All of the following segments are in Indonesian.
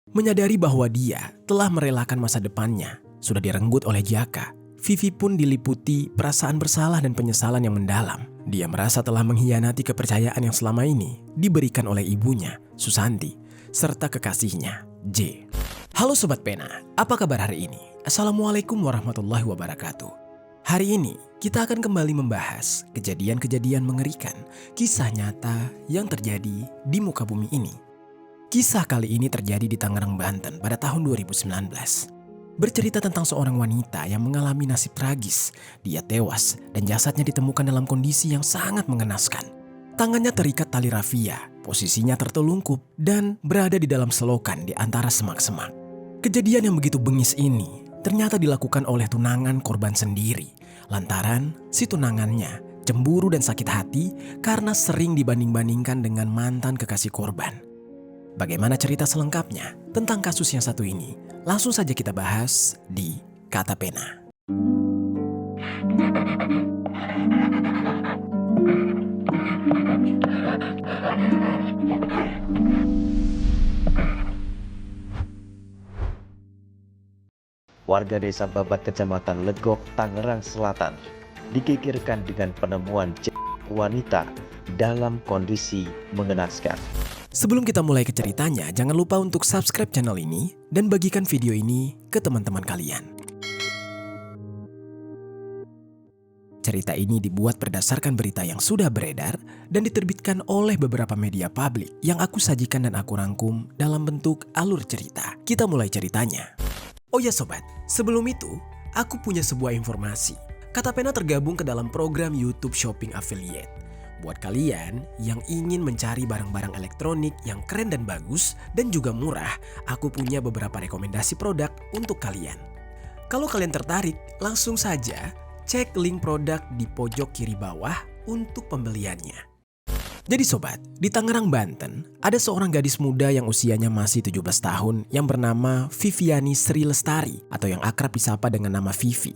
Menyadari bahwa dia telah merelakan masa depannya sudah direnggut oleh Jaka, Vivi pun diliputi perasaan bersalah dan penyesalan yang mendalam. Dia merasa telah mengkhianati kepercayaan yang selama ini diberikan oleh ibunya, Susanti, serta kekasihnya, J. Halo Sobat Pena, apa kabar hari ini? Assalamualaikum warahmatullahi wabarakatuh. Hari ini kita akan kembali membahas kejadian-kejadian mengerikan, kisah nyata yang terjadi di muka bumi ini. Kisah kali ini terjadi di Tangerang, Banten pada tahun 2019. Bercerita tentang seorang wanita yang mengalami nasib tragis. Dia tewas dan jasadnya ditemukan dalam kondisi yang sangat mengenaskan. Tangannya terikat tali rafia, posisinya tertelungkup dan berada di dalam selokan di antara semak-semak. Kejadian yang begitu bengis ini ternyata dilakukan oleh tunangan korban sendiri. Lantaran si tunangannya cemburu dan sakit hati karena sering dibanding-bandingkan dengan mantan kekasih korban. Bagaimana cerita selengkapnya tentang kasus yang satu ini? Langsung saja kita bahas di Kata Pena. Warga desa Babat, kecamatan Legok, Tangerang Selatan, digegerkan dengan penemuan wanita dalam kondisi mengenaskan. Sebelum kita mulai ke ceritanya, jangan lupa untuk subscribe channel ini dan bagikan video ini ke teman-teman kalian. Cerita ini dibuat berdasarkan berita yang sudah beredar dan diterbitkan oleh beberapa media publik yang aku sajikan dan aku rangkum dalam bentuk alur cerita. Kita mulai ceritanya. Oh ya sobat, sebelum itu aku punya sebuah informasi. Kata Pena tergabung ke dalam program YouTube Shopping Affiliate. Buat kalian yang ingin mencari barang-barang elektronik yang keren dan bagus dan juga murah, aku punya beberapa rekomendasi produk untuk kalian. Kalau kalian tertarik, langsung saja cek link produk di pojok kiri bawah untuk pembeliannya. Jadi sobat, di Tangerang, Banten, ada seorang gadis muda yang usianya masih 17 tahun yang bernama Viviani Sri Lestari atau yang akrab disapa dengan nama Vivi.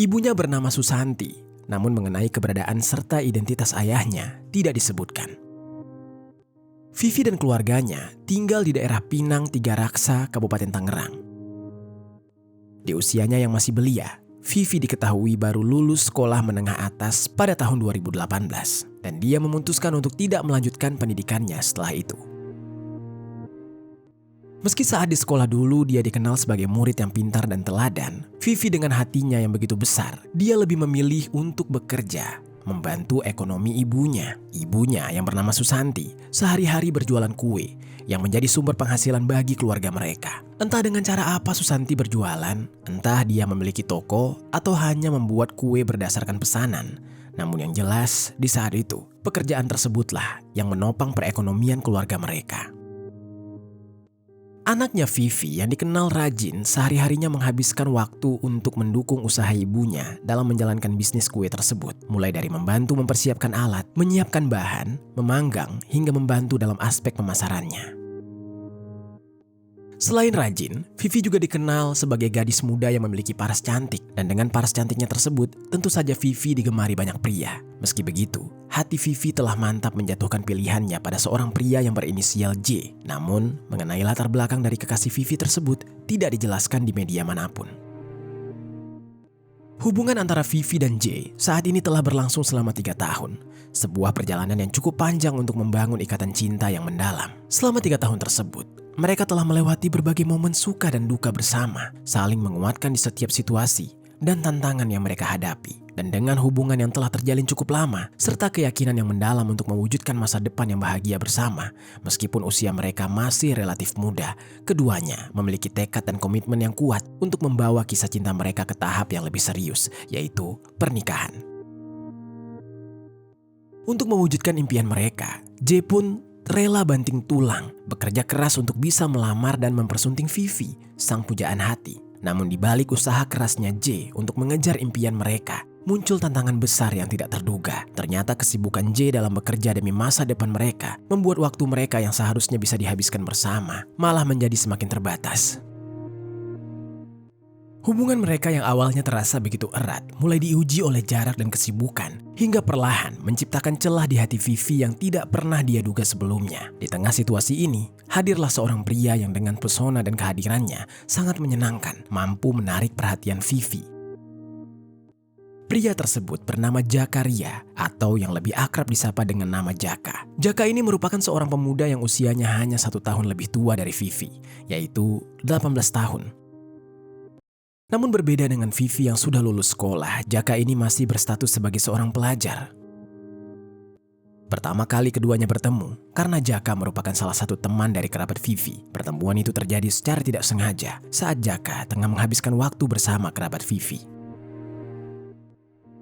Ibunya bernama Susanti. Namun mengenai keberadaan serta identitas ayahnya tidak disebutkan. Vivi dan keluarganya tinggal di daerah Pinang Tiga Raksa, Kabupaten Tangerang. Di usianya yang masih belia, Vivi diketahui baru lulus sekolah menengah atas pada tahun 2018 dan dia memutuskan untuk tidak melanjutkan pendidikannya setelah itu. Meski saat di sekolah dulu dia dikenal sebagai murid yang pintar dan teladan, Vivi dengan hatinya yang begitu besar, dia lebih memilih untuk bekerja, membantu ekonomi ibunya. Ibunya yang bernama Susanti, sehari-hari berjualan kue yang menjadi sumber penghasilan bagi keluarga mereka. Entah dengan cara apa Susanti berjualan, entah dia memiliki toko atau hanya membuat kue berdasarkan pesanan. Namun yang jelas, di saat itu, pekerjaan tersebutlah yang menopang perekonomian keluarga mereka. Anaknya Vivi yang dikenal rajin sehari-harinya menghabiskan waktu untuk mendukung usaha ibunya dalam menjalankan bisnis kue tersebut. Mulai dari membantu mempersiapkan alat, menyiapkan bahan, memanggang, hingga membantu dalam aspek pemasarannya. Selain rajin, Vivi juga dikenal sebagai gadis muda yang memiliki paras cantik. Dan dengan paras cantiknya tersebut, tentu saja Vivi digemari banyak pria. Meski begitu, hati Vivi telah mantap menjatuhkan pilihannya pada seorang pria yang berinisial J. Namun, mengenai latar belakang dari kekasih Vivi tersebut tidak dijelaskan di media manapun. Hubungan antara Vivi dan J saat ini telah berlangsung selama 3 tahun. Sebuah perjalanan yang cukup panjang untuk membangun ikatan cinta yang mendalam. Selama 3 tahun tersebut, mereka telah melewati berbagai momen suka dan duka bersama, saling menguatkan di setiap situasi dan tantangan yang mereka hadapi. Dan dengan hubungan yang telah terjalin cukup lama, serta keyakinan yang mendalam untuk mewujudkan masa depan yang bahagia bersama, meskipun usia mereka masih relatif muda, keduanya memiliki tekad dan komitmen yang kuat untuk membawa kisah cinta mereka ke tahap yang lebih serius, yaitu pernikahan. Untuk mewujudkan impian mereka, J pun rela banting tulang, bekerja keras untuk bisa melamar dan mempersunting Vivi, sang pujaan hati. Namun di balik usaha kerasnya J untuk mengejar impian mereka, muncul tantangan besar yang tidak terduga. Ternyata kesibukan J dalam bekerja demi masa depan mereka membuat waktu mereka yang seharusnya bisa dihabiskan bersama malah menjadi semakin terbatas. Hubungan mereka yang awalnya terasa begitu erat mulai diuji oleh jarak dan kesibukan hingga perlahan menciptakan celah di hati Vivi yang tidak pernah dia duga sebelumnya. Di tengah situasi ini, hadirlah seorang pria yang dengan pesona dan kehadirannya sangat menyenangkan, mampu menarik perhatian Vivi. Pria tersebut bernama Jakaria atau yang lebih akrab disapa dengan nama Jaka. Jaka ini merupakan seorang pemuda yang usianya hanya 1 tahun lebih tua dari Vivi, yaitu 18 tahun. Namun berbeda dengan Vivi yang sudah lulus sekolah, Jaka ini masih berstatus sebagai seorang pelajar. Pertama kali keduanya bertemu karena Jaka merupakan salah satu teman dari kerabat Vivi. Pertemuan itu terjadi secara tidak sengaja saat Jaka tengah menghabiskan waktu bersama kerabat Vivi.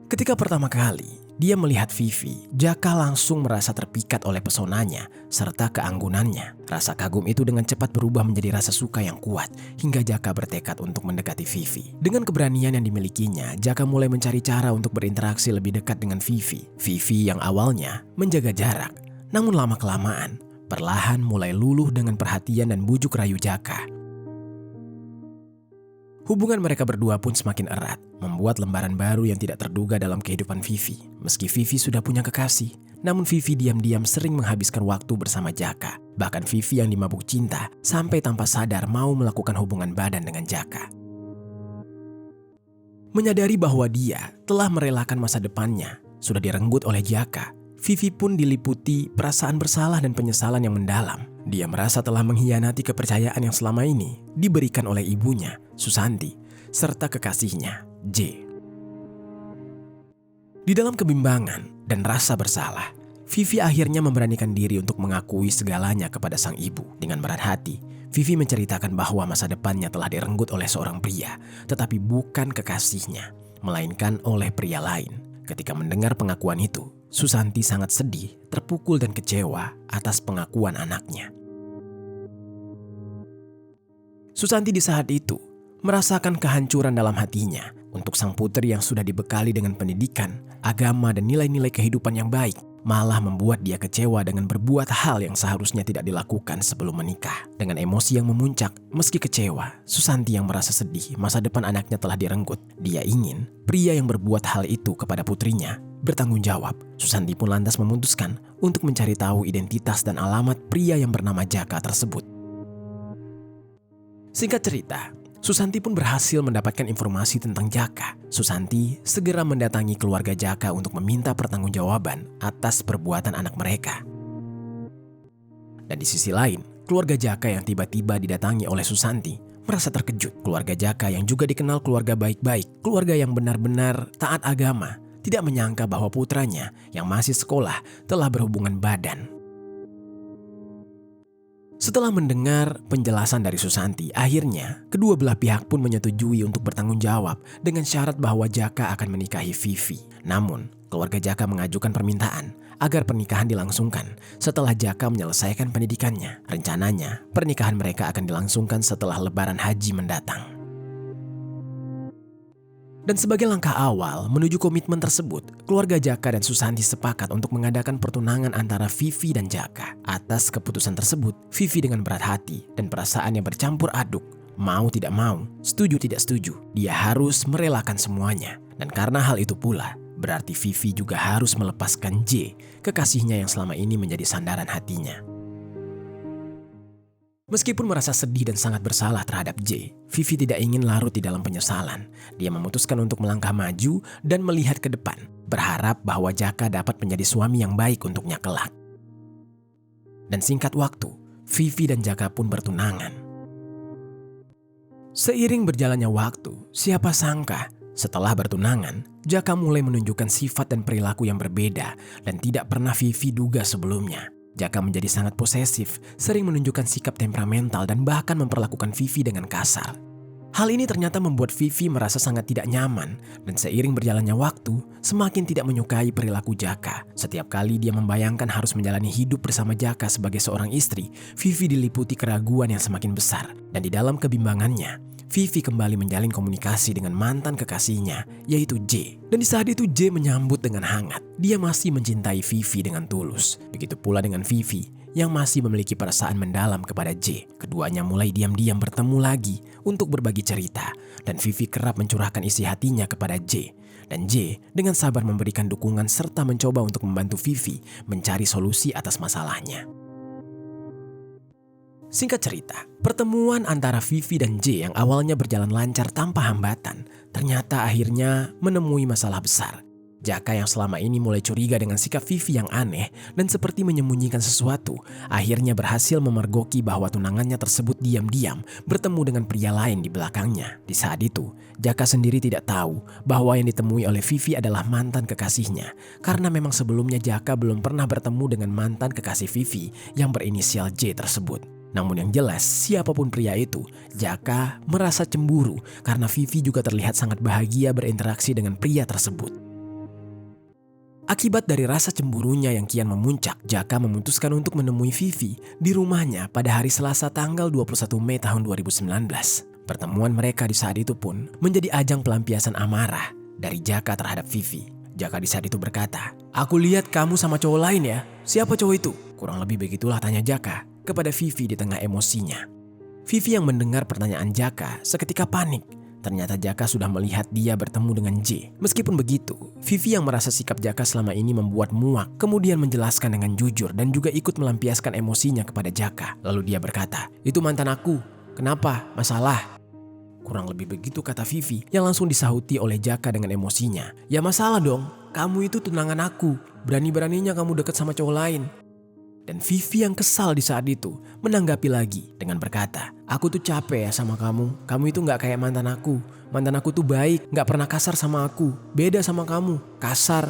Ketika pertama kali dia melihat Vivi, Jaka langsung merasa terpikat oleh pesonanya serta keanggunannya. Rasa kagum itu dengan cepat berubah menjadi rasa suka yang kuat hingga Jaka bertekad untuk mendekati Vivi. Dengan keberanian yang dimilikinya, Jaka mulai mencari cara untuk berinteraksi lebih dekat dengan Vivi. Vivi yang awalnya menjaga jarak, namun lama-kelamaan perlahan mulai luluh dengan perhatian dan bujuk rayu Jaka. Hubungan mereka berdua pun semakin erat, membuat lembaran baru yang tidak terduga dalam kehidupan Vivi. Meski Vivi sudah punya kekasih, namun Vivi diam-diam sering menghabiskan waktu bersama Jaka. Bahkan Vivi yang dimabuk cinta sampai tanpa sadar mau melakukan hubungan badan dengan Jaka. Menyadari bahwa dia telah merelakan masa depannya, sudah direnggut oleh Jaka, Vivi pun diliputi perasaan bersalah dan penyesalan yang mendalam. Dia merasa telah mengkhianati kepercayaan yang selama ini diberikan oleh ibunya, Susanti, serta kekasihnya, J. Di dalam kebimbangan dan rasa bersalah, Vivi akhirnya memberanikan diri untuk mengakui segalanya kepada sang ibu. Dengan berat hati, Vivi menceritakan bahwa masa depannya telah direnggut oleh seorang pria, tetapi bukan kekasihnya, melainkan oleh pria lain. Ketika mendengar pengakuan itu, Susanti sangat sedih, terpukul dan kecewa atas pengakuan anaknya. Susanti di saat itu merasakan kehancuran dalam hatinya. Untuk sang putri yang sudah dibekali dengan pendidikan, agama, dan nilai-nilai kehidupan yang baik, malah membuat dia kecewa dengan berbuat hal yang seharusnya tidak dilakukan sebelum menikah. Dengan emosi yang memuncak, meski kecewa, Susanti yang merasa sedih masa depan anaknya telah direnggut. Dia ingin pria yang berbuat hal itu kepada putrinya bertanggung jawab. Susanti pun lantas memutuskan untuk mencari tahu identitas dan alamat pria yang bernama Jaka tersebut. Singkat cerita, Susanti pun berhasil mendapatkan informasi tentang Jaka. Susanti segera mendatangi keluarga Jaka untuk meminta pertanggungjawaban atas perbuatan anak mereka. Dan di sisi lain, keluarga Jaka yang tiba-tiba didatangi oleh Susanti merasa terkejut. Keluarga Jaka yang juga dikenal keluarga baik-baik, keluarga yang benar-benar taat agama, tidak menyangka bahwa putranya yang masih sekolah telah berhubungan badan. Setelah mendengar penjelasan dari Susanti, akhirnya kedua belah pihak pun menyetujui untuk bertanggung jawab dengan syarat bahwa Jaka akan menikahi Vivi. Namun, keluarga Jaka mengajukan permintaan agar pernikahan dilangsungkan setelah Jaka menyelesaikan pendidikannya. Rencananya, pernikahan mereka akan dilangsungkan setelah Lebaran Haji mendatang. Dan sebagai langkah awal menuju komitmen tersebut, keluarga Jaka dan Susanti sepakat untuk mengadakan pertunangan antara Vivi dan Jaka. Atas keputusan tersebut, Vivi dengan berat hati dan perasaan yang bercampur aduk, mau tidak mau, setuju tidak setuju, dia harus merelakan semuanya. Dan karena hal itu pula, berarti Vivi juga harus melepaskan J, kekasihnya yang selama ini menjadi sandaran hatinya. Meskipun merasa sedih dan sangat bersalah terhadap J, Vivi tidak ingin larut di dalam penyesalan. Dia memutuskan untuk melangkah maju dan melihat ke depan, berharap bahwa Jaka dapat menjadi suami yang baik untuknya kelak. Dan singkat waktu, Vivi dan Jaka pun bertunangan. Seiring berjalannya waktu, siapa sangka setelah bertunangan, Jaka mulai menunjukkan sifat dan perilaku yang berbeda dan tidak pernah Vivi duga sebelumnya. Jaka menjadi sangat posesif, sering menunjukkan sikap temperamental dan bahkan memperlakukan Vivi dengan kasar. Hal ini ternyata membuat Vivi merasa sangat tidak nyaman dan seiring berjalannya waktu, semakin tidak menyukai perilaku Jaka. Setiap kali dia membayangkan harus menjalani hidup bersama Jaka sebagai seorang istri, Vivi diliputi keraguan yang semakin besar. Dan di dalam kebimbangannya, Vivi kembali menjalin komunikasi dengan mantan kekasihnya, yaitu J. Dan di saat itu J menyambut dengan hangat. Dia masih mencintai Vivi dengan tulus. Begitu pula dengan Vivi yang masih memiliki perasaan mendalam kepada J. Keduanya mulai diam-diam bertemu lagi untuk berbagi cerita. dan Vivi kerap mencurahkan isi hatinya kepada J. Dan J dengan sabar memberikan dukungan serta mencoba untuk membantu Vivi mencari solusi atas masalahnya. Singkat cerita, pertemuan antara Vivi dan J yang awalnya berjalan lancar tanpa hambatan, ternyata akhirnya menemui masalah besar. Jaka yang selama ini mulai curiga dengan sikap Vivi yang aneh dan seperti menyembunyikan sesuatu, akhirnya berhasil memergoki bahwa tunangannya tersebut diam-diam bertemu dengan pria lain di belakangnya. Di saat itu, Jaka sendiri tidak tahu bahwa yang ditemui oleh Vivi adalah mantan kekasihnya, karena memang sebelumnya Jaka belum pernah bertemu dengan mantan kekasih Vivi yang berinisial J tersebut. Namun yang jelas, siapapun pria itu, Jaka merasa cemburu karena Vivi juga terlihat sangat bahagia berinteraksi dengan pria tersebut. Akibat dari rasa cemburunya yang kian memuncak, Jaka memutuskan untuk menemui Vivi di rumahnya pada hari Selasa tanggal 21 Mei tahun 2019. Pertemuan mereka di saat itu pun menjadi ajang pelampiasan amarah dari Jaka terhadap Vivi. Jaka di saat itu berkata, "Aku lihat kamu sama cowok lain ya, siapa cowok itu?" Kurang lebih begitulah tanya Jaka kepada Vivi di tengah emosinya. Vivi yang mendengar pertanyaan Jaka seketika panik. Ternyata Jaka sudah melihat dia bertemu dengan J. Meskipun begitu, Vivi yang merasa sikap Jaka selama ini membuat muak, kemudian menjelaskan dengan jujur dan juga ikut melampiaskan emosinya kepada Jaka. Lalu dia berkata, "Itu mantan aku. Kenapa? Masalah?" Kurang lebih begitu kata Vivi yang langsung disahuti oleh Jaka dengan emosinya. "Ya masalah dong, kamu itu tunangan aku. Berani-beraninya kamu deket sama cowok lain." Dan Vivi yang kesal di saat itu menanggapi lagi dengan berkata, "Aku tuh capek ya sama kamu. Kamu itu gak kayak mantan aku. Mantan aku tuh baik, gak pernah kasar sama aku. Beda sama kamu, kasar."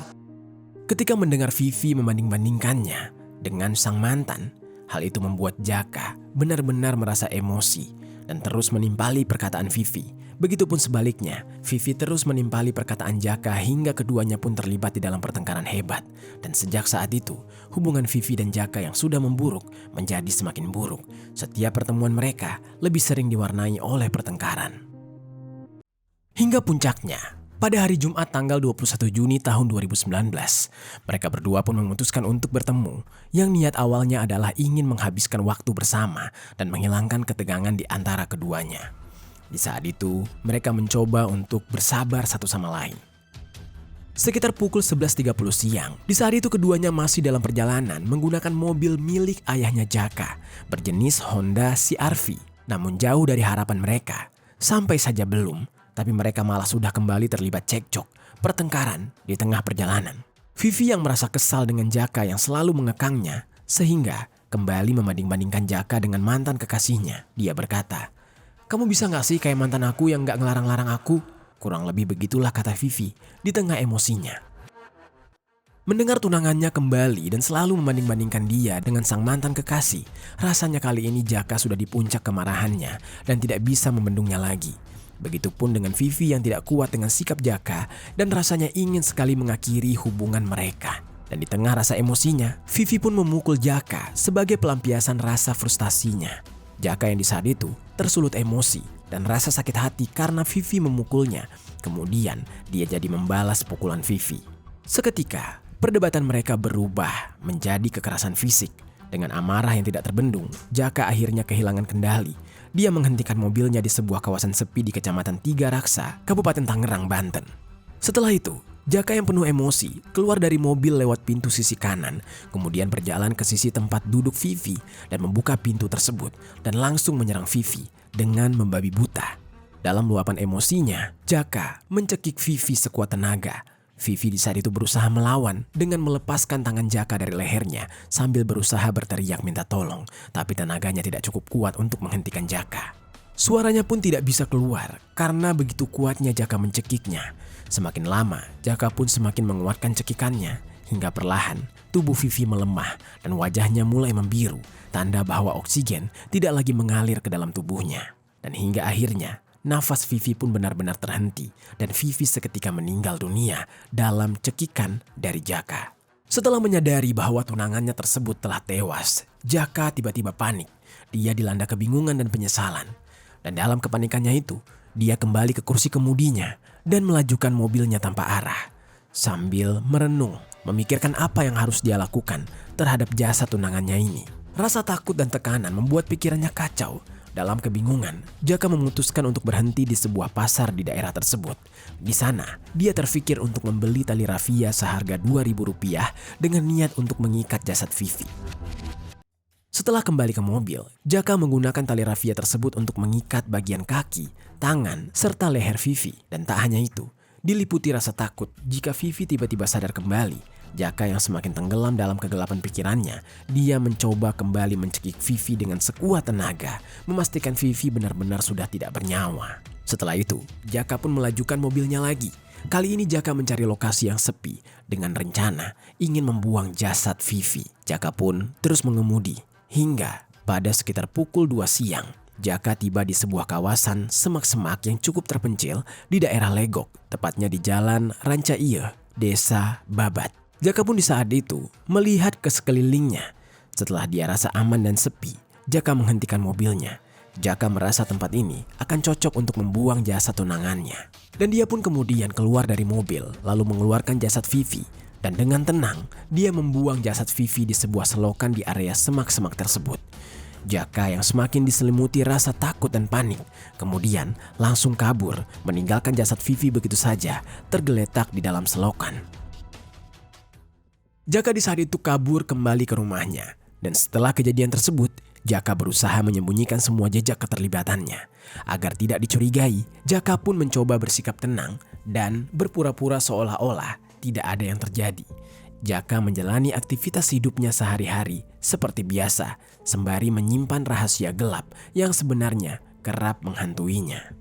Ketika mendengar Vivi membanding-bandingkannya dengan sang mantan, hal itu membuat Jaka benar-benar merasa emosi dan terus menimpali perkataan Vivi. Begitupun sebaliknya, Vivi terus menimpali perkataan Jaka hingga keduanya pun terlibat di dalam pertengkaran hebat. Dan sejak saat itu, hubungan Vivi dan Jaka yang sudah memburuk menjadi semakin buruk. Setiap pertemuan mereka lebih sering diwarnai oleh pertengkaran. Hingga puncaknya, pada hari Jumat tanggal 21 Juni tahun 2019, mereka berdua pun memutuskan untuk bertemu, yang niat awalnya adalah ingin menghabiskan waktu bersama dan menghilangkan ketegangan di antara keduanya. Di saat itu, mereka mencoba untuk bersabar satu sama lain. Sekitar pukul 11.30 siang, di saat itu keduanya masih dalam perjalanan menggunakan mobil milik ayahnya Jaka, berjenis Honda CR-V. Namun jauh dari harapan mereka, sampai saja belum, tapi mereka malah sudah kembali terlibat cekcok, pertengkaran di tengah perjalanan. Vivi yang merasa kesal dengan Jaka yang selalu mengekangnya, sehingga kembali membanding-bandingkan Jaka dengan mantan kekasihnya. Dia berkata, "Kamu bisa gak sih kayak mantan aku yang gak ngelarang-larang aku?" Kurang lebih begitulah kata Vivi di tengah emosinya. Mendengar tunangannya kembali dan selalu membanding-bandingkan dia dengan sang mantan kekasih, rasanya kali ini Jaka sudah di puncak kemarahannya dan tidak bisa membendungnya lagi. Begitupun dengan Vivi yang tidak kuat dengan sikap Jaka dan rasanya ingin sekali mengakhiri hubungan mereka. Dan di tengah rasa emosinya, Vivi pun memukul Jaka sebagai pelampiasan rasa frustasinya. Jaka yang di saat itu tersulut emosi dan rasa sakit hati karena Vivi memukulnya. Kemudian dia jadi membalas pukulan Vivi. Seketika, perdebatan mereka berubah menjadi kekerasan fisik. Dengan amarah yang tidak terbendung, Jaka akhirnya kehilangan kendali. Dia menghentikan mobilnya di sebuah kawasan sepi di Kecamatan Tiga Raksa, Kabupaten Tangerang, Banten. Setelah itu, Jaka yang penuh emosi keluar dari mobil lewat pintu sisi kanan, kemudian berjalan ke sisi tempat duduk Vivi dan membuka pintu tersebut dan langsung menyerang Vivi dengan membabi buta. Dalam luapan emosinya, Jaka mencekik Vivi sekuat tenaga. Vivi di saat itu berusaha melawan dengan melepaskan tangan Jaka dari lehernya sambil berusaha berteriak minta tolong, tapi tenaganya tidak cukup kuat untuk menghentikan Jaka. Suaranya pun tidak bisa keluar karena begitu kuatnya Jaka mencekiknya. Semakin lama, Jaka pun semakin menguatkan cekikannya hingga perlahan tubuh Vivi melemah dan wajahnya mulai membiru, tanda bahwa oksigen tidak lagi mengalir ke dalam tubuhnya. Dan hingga akhirnya, nafas Vivi pun benar-benar terhenti dan Vivi seketika meninggal dunia dalam cekikan dari Jaka. Setelah menyadari bahwa tunangannya tersebut telah tewas, Jaka tiba-tiba panik. Dia dilanda kebingungan dan penyesalan. Dan dalam kepanikannya itu, dia kembali ke kursi kemudinya dan melajukan mobilnya tanpa arah. Sambil merenung, memikirkan apa yang harus dia lakukan terhadap jasad tunangannya ini. Rasa takut dan tekanan membuat pikirannya kacau. Dalam kebingungan, Jaka memutuskan untuk berhenti di sebuah pasar di daerah tersebut. Di sana, dia terfikir untuk membeli tali rafia seharga Rp2.000 dengan niat untuk mengikat jasad Vivi. Setelah kembali ke mobil, Jaka menggunakan tali rafia tersebut untuk mengikat bagian kaki, tangan, serta leher Vivi. Dan tak hanya itu, diliputi rasa takut jika Vivi tiba-tiba sadar kembali. Jaka yang semakin tenggelam dalam kegelapan pikirannya, dia mencoba kembali mencekik Vivi dengan sekuat tenaga, memastikan Vivi benar-benar sudah tidak bernyawa. Setelah itu, Jaka pun melajukan mobilnya lagi. Kali ini Jaka mencari lokasi yang sepi dengan rencana ingin membuang jasad Vivi. Jaka pun terus mengemudi hingga pada sekitar pukul 2 siang. Jaka tiba di sebuah kawasan semak-semak yang cukup terpencil di daerah Legok, tepatnya di Jalan Ranca Ieu, Desa Babat. Jaka pun di saat itu melihat ke sekelilingnya. Setelah dia rasa aman dan sepi, Jaka menghentikan mobilnya. Jaka merasa tempat ini akan cocok untuk membuang jasad tunangannya. Dan dia pun kemudian keluar dari mobil lalu mengeluarkan jasad Vivi. Dan dengan tenang, dia membuang jasad Vivi di sebuah selokan di area semak-semak tersebut. Jaka yang semakin diselimuti rasa takut dan panik, kemudian langsung kabur, meninggalkan jasad Vivi begitu saja tergeletak di dalam selokan. Jaka di saat itu kabur kembali ke rumahnya, dan setelah kejadian tersebut, Jaka berusaha menyembunyikan semua jejak keterlibatannya. Agar tidak dicurigai, Jaka pun mencoba bersikap tenang dan berpura-pura seolah-olah tidak ada yang terjadi. Jaka menjalani aktivitas hidupnya sehari-hari seperti biasa, sembari menyimpan rahasia gelap yang sebenarnya kerap menghantuinya.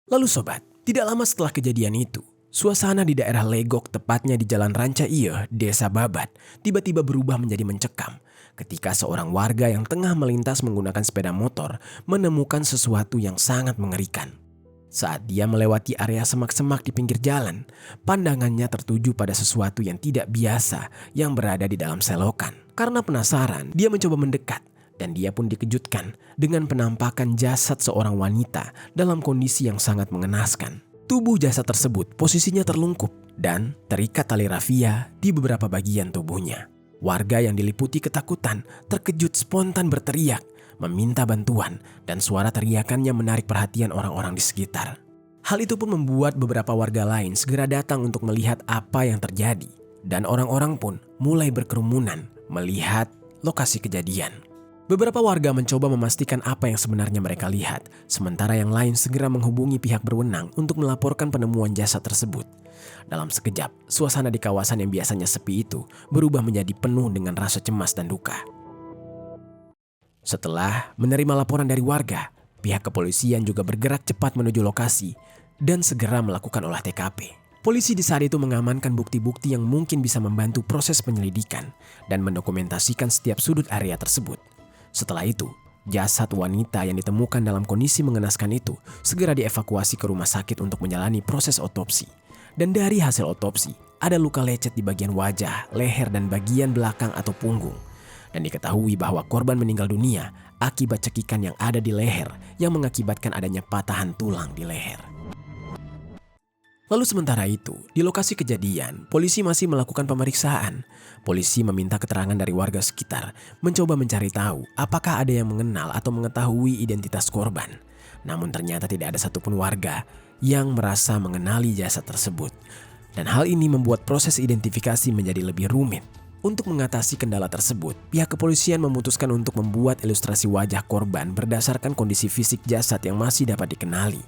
Lalu sobat, tidak lama setelah kejadian itu, suasana di daerah Legok, tepatnya di Jalan Ranca Ieu, Desa Babat, tiba-tiba berubah menjadi mencekam ketika seorang warga yang tengah melintas menggunakan sepeda motor menemukan sesuatu yang sangat mengerikan. Saat dia melewati area semak-semak di pinggir jalan, pandangannya tertuju pada sesuatu yang tidak biasa yang berada di dalam selokan. Karena penasaran, dia mencoba mendekat dan dia pun dikejutkan dengan penampakan jasad seorang wanita dalam kondisi yang sangat mengenaskan. Tubuh jasad tersebut posisinya terlungkup dan terikat tali rafia di beberapa bagian tubuhnya. Warga yang diliputi ketakutan terkejut spontan berteriak, meminta bantuan, dan suara teriakannya menarik perhatian orang-orang di sekitar. Hal itu pun membuat beberapa warga lain segera datang untuk melihat apa yang terjadi. Dan orang-orang pun mulai berkerumunan melihat lokasi kejadian. Beberapa warga mencoba memastikan apa yang sebenarnya mereka lihat, sementara yang lain segera menghubungi pihak berwenang untuk melaporkan penemuan jasad tersebut. Dalam sekejap, suasana di kawasan yang biasanya sepi itu berubah menjadi penuh dengan rasa cemas dan duka. Setelah menerima laporan dari warga, pihak kepolisian juga bergerak cepat menuju lokasi dan segera melakukan olah TKP. Polisi di saat itu mengamankan bukti-bukti yang mungkin bisa membantu proses penyelidikan dan mendokumentasikan setiap sudut area tersebut. Setelah itu, jasad wanita yang ditemukan dalam kondisi mengenaskan itu segera dievakuasi ke rumah sakit untuk menjalani proses otopsi. Dan dari hasil otopsi, ada luka lecet di bagian wajah, leher, dan bagian belakang atau punggung. Dan diketahui bahwa korban meninggal dunia akibat cekikan yang ada di leher yang mengakibatkan adanya patahan tulang di leher. Lalu sementara itu, di lokasi kejadian, polisi masih melakukan pemeriksaan. Polisi meminta keterangan dari warga sekitar, mencoba mencari tahu apakah ada yang mengenal atau mengetahui identitas korban. Namun ternyata tidak ada satupun warga yang merasa mengenali jasad tersebut. Dan hal ini membuat proses identifikasi menjadi lebih rumit. Untuk mengatasi kendala tersebut, pihak kepolisian memutuskan untuk membuat ilustrasi wajah korban berdasarkan kondisi fisik jasad yang masih dapat dikenali.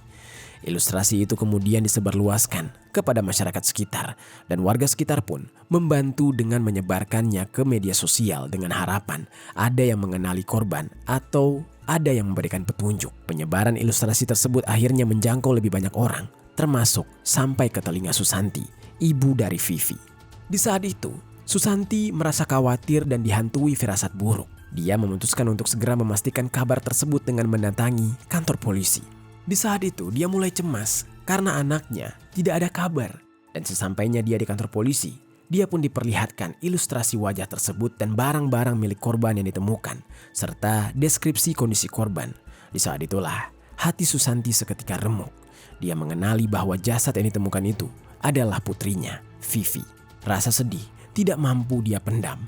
Ilustrasi itu kemudian disebarluaskan kepada masyarakat sekitar dan warga sekitar pun membantu dengan menyebarkannya ke media sosial dengan harapan ada yang mengenali korban atau ada yang memberikan petunjuk. Penyebaran ilustrasi tersebut akhirnya menjangkau lebih banyak orang, termasuk sampai ke telinga Susanti, ibu dari Vivi. Di saat itu, Susanti merasa khawatir dan dihantui firasat buruk. Dia memutuskan untuk segera memastikan kabar tersebut dengan mendatangi kantor polisi. Di saat itu dia mulai cemas karena anaknya tidak ada kabar. Dan sesampainya dia di kantor polisi, dia pun diperlihatkan ilustrasi wajah tersebut dan barang-barang milik korban yang ditemukan, serta deskripsi kondisi korban. Di saat itulah hati Susanti seketika remuk. Dia mengenali bahwa jasad yang ditemukan itu adalah putrinya, Vivi. Rasa sedih tidak mampu dia pendam.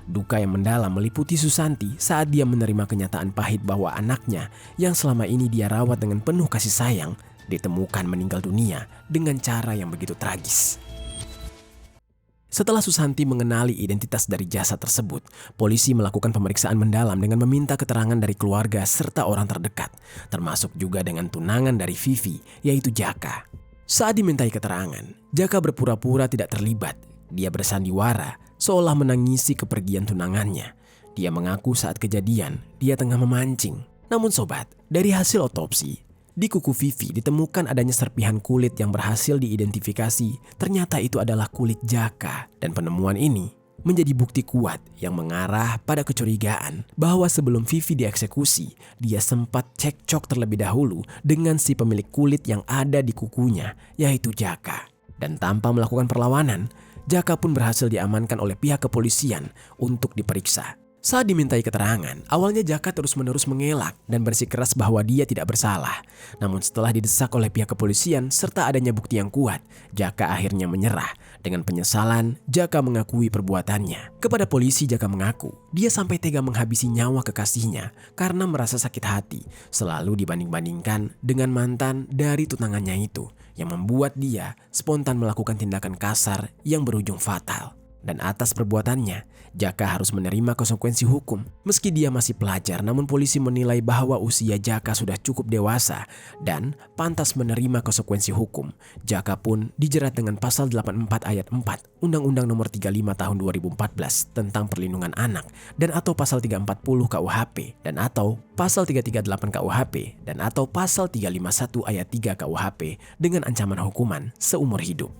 Duka yang mendalam meliputi Susanti saat dia menerima kenyataan pahit bahwa anaknya yang selama ini dia rawat dengan penuh kasih sayang ditemukan meninggal dunia dengan cara yang begitu tragis. Setelah Susanti mengenali identitas dari jasad tersebut, polisi melakukan pemeriksaan mendalam dengan meminta keterangan dari keluarga serta orang terdekat, termasuk juga dengan tunangan dari Vivi, yaitu Jaka. Saat dimintai keterangan, Jaka berpura-pura tidak terlibat. Dia bersandiwara, seolah menangisi kepergian tunangannya. Dia mengaku saat kejadian, dia tengah memancing. Namun sobat, dari hasil otopsi, di kuku Vivi ditemukan adanya serpihan kulit yang berhasil diidentifikasi. Ternyata itu adalah kulit Jaka. Dan penemuan ini menjadi bukti kuat yang mengarah pada kecurigaan bahwa sebelum Vivi dieksekusi, dia sempat cekcok terlebih dahulu dengan si pemilik kulit yang ada di kukunya, yaitu Jaka. Dan tanpa melakukan perlawanan, Jaka pun berhasil diamankan oleh pihak kepolisian untuk diperiksa. Saat dimintai keterangan, awalnya Jaka terus-menerus mengelak dan bersikeras bahwa dia tidak bersalah. Namun setelah didesak oleh pihak kepolisian serta adanya bukti yang kuat, Jaka akhirnya menyerah. Dengan penyesalan, Jaka mengakui perbuatannya. Kepada polisi, Jaka mengaku dia sampai tega menghabisi nyawa kekasihnya karena merasa sakit hati, selalu dibanding-bandingkan dengan mantan dari tunangannya itu, yang membuat dia spontan melakukan tindakan kasar yang berujung fatal. Dan atas perbuatannya, Jaka harus menerima konsekuensi hukum. Meski dia masih pelajar, namun polisi menilai bahwa usia Jaka sudah cukup dewasa dan pantas menerima konsekuensi hukum. Jaka pun dijerat dengan pasal 84 ayat 4 Undang-Undang Nomor 35 Tahun 2014 tentang Perlindungan Anak dan atau pasal 340 KUHP dan atau pasal 338 KUHP dan atau pasal 351 ayat 3 KUHP dengan ancaman hukuman seumur hidup.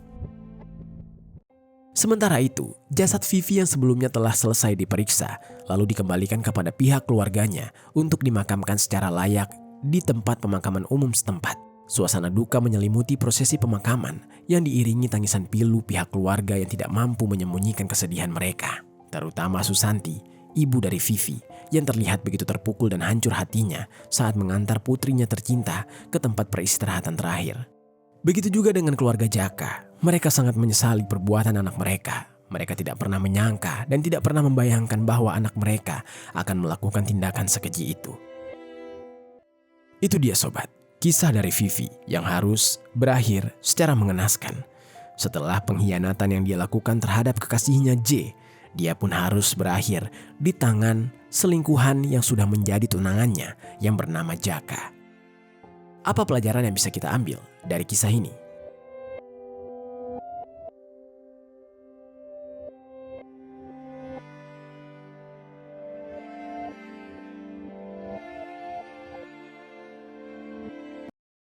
Sementara itu, jasad Vivi yang sebelumnya telah selesai diperiksa, lalu dikembalikan kepada pihak keluarganya untuk dimakamkan secara layak di tempat pemakaman umum setempat. Suasana duka menyelimuti prosesi pemakaman yang diiringi tangisan pilu pihak keluarga yang tidak mampu menyembunyikan kesedihan mereka. Terutama Susanti, ibu dari Vivi, yang terlihat begitu terpukul dan hancur hatinya saat mengantar putrinya tercinta ke tempat peristirahatan terakhir. Begitu juga dengan keluarga Jaka. Mereka sangat menyesali perbuatan anak mereka. Mereka tidak pernah menyangka dan tidak pernah membayangkan bahwa anak mereka akan melakukan tindakan sekeji itu. Itu dia sobat, kisah dari Vivi yang harus berakhir secara mengenaskan. Setelah pengkhianatan yang dia lakukan terhadap kekasihnya J, dia pun harus berakhir di tangan selingkuhan yang sudah menjadi tunangannya yang bernama Jaka. Apa pelajaran yang bisa kita ambil dari kisah ini?